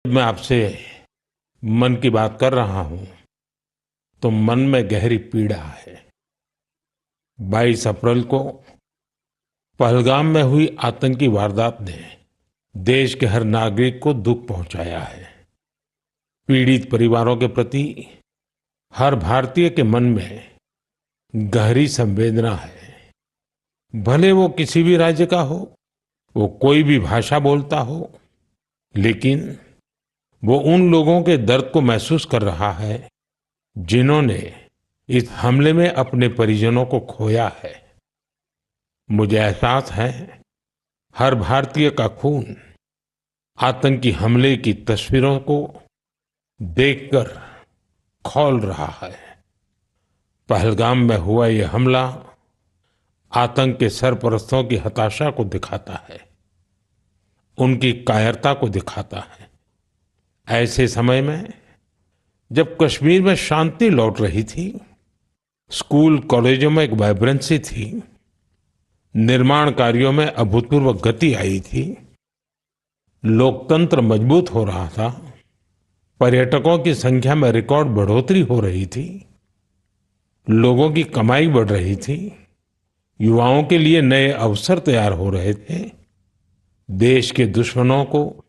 मैं आपसे मन की बात कर रहा हूं तो मन में गहरी पीड़ा है। 22 अप्रैल को पहलगाम में हुई आतंकी वारदात ने देश के हर नागरिक को दुख पहुंचाया है। पीड़ित परिवारों के प्रति हर भारतीय के मन में गहरी संवेदना है। भले वो किसी भी राज्य का हो, वो कोई भी भाषा बोलता हो, लेकिन वो उन लोगों के दर्द को महसूस कर रहा है जिन्होंने इस हमले में अपने परिजनों को खोया है। मुझे एहसास है, हर भारतीय का खून आतंकी हमले की तस्वीरों को देखकर खौल रहा है। पहलगाम में हुआ ये हमला आतंक के सरपरस्तों की हताशा को दिखाता है, उनकी कायरता को दिखाता है। ऐसे समय में जब कश्मीर में शांति लौट रही थी, स्कूल कॉलेजों में एक वाइब्रेंसी थी, निर्माण कार्यों में अभूतपूर्व गति आई थी, लोकतंत्र मजबूत हो रहा था, पर्यटकों की संख्या में रिकॉर्ड बढ़ोतरी हो रही थी, लोगों की कमाई बढ़ रही थी, युवाओं के लिए नए अवसर तैयार हो रहे थे, देश के दुश्मनों को,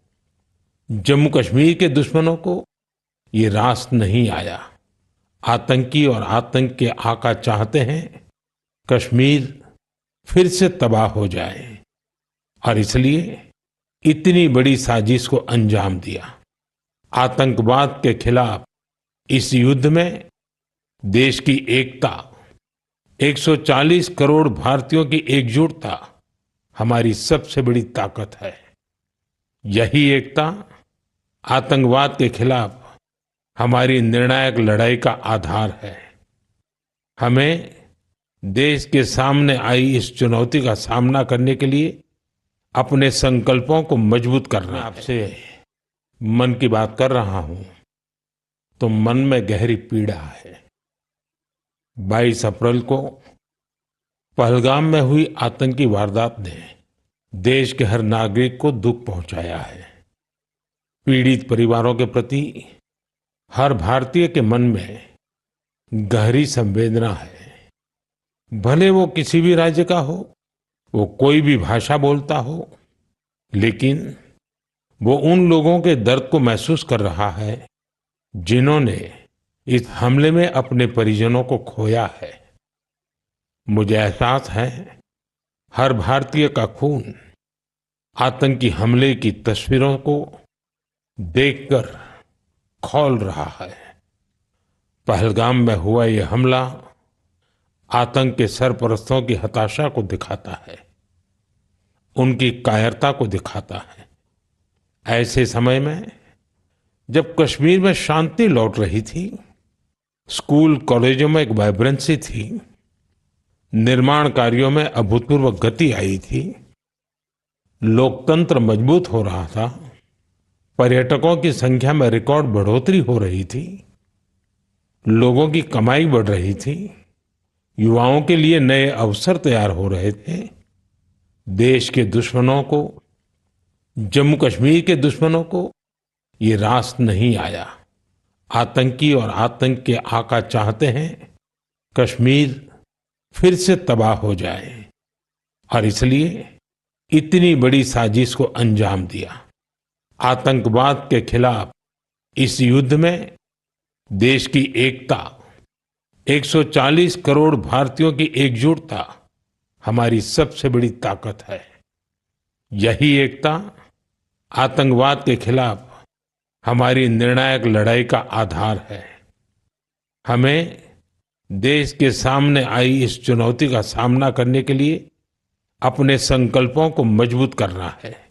जम्मू कश्मीर के दुश्मनों को ये रास नहीं आया। आतंकी और आतंक के आका चाहते हैं कश्मीर फिर से तबाह हो जाए और इसलिए इतनी बड़ी साजिश को अंजाम दिया। आतंकवाद के खिलाफ इस युद्ध में देश की एकता, 140 करोड़ भारतीयों की एकजुटता हमारी सबसे बड़ी ताकत है। यही एकता आतंकवाद के खिलाफ हमारी निर्णायक लड़ाई का आधार है। हमें देश के सामने आई इस चुनौती का सामना करने के लिए अपने संकल्पों को मजबूत करना है। आपसे मन की बात कर रहा हूं तो मन में गहरी पीड़ा है। 22 अप्रैल को पहलगाम में हुई आतंकी वारदात ने देश के हर नागरिक को दुख पहुंचाया है। पीड़ित परिवारों के प्रति हर भारतीय के मन में गहरी संवेदना है। भले वो किसी भी राज्य का हो, वो कोई भी भाषा बोलता हो, लेकिन वो उन लोगों के दर्द को महसूस कर रहा है जिन्होंने इस हमले में अपने परिजनों को खोया है। मुझे एहसास है, हर भारतीय का खून आतंकी हमले की तस्वीरों को देखकर खौल रहा है। पहलगाम में हुआ ये हमला आतंक के सरपरस्तों की हताशा को दिखाता है, उनकी कायरता को दिखाता है। ऐसे समय में जब कश्मीर में शांति लौट रही थी, स्कूल कॉलेजों में एक वाइब्रेंसी थी, निर्माण कार्यों में अभूतपूर्व गति आई थी, लोकतंत्र मजबूत हो रहा था, पर्यटकों की संख्या में रिकॉर्ड बढ़ोतरी हो रही थी, लोगों की कमाई बढ़ रही थी, युवाओं के लिए नए अवसर तैयार हो रहे थे, देश के दुश्मनों को, जम्मू कश्मीर के दुश्मनों को ये रास नहीं आया। आतंकी और आतंक के आका चाहते हैं कश्मीर फिर से तबाह हो जाए और इसलिए इतनी बड़ी साजिश को अंजाम दिया। आतंकवाद के खिलाफ इस युद्ध में देश की एकता, 140 करोड़ भारतीयों की एकजुटता हमारी सबसे बड़ी ताकत है। यही एकता आतंकवाद के खिलाफ हमारी निर्णायक लड़ाई का आधार है। हमें देश के सामने आई इस चुनौती का सामना करने के लिए अपने संकल्पों को मजबूत करना है।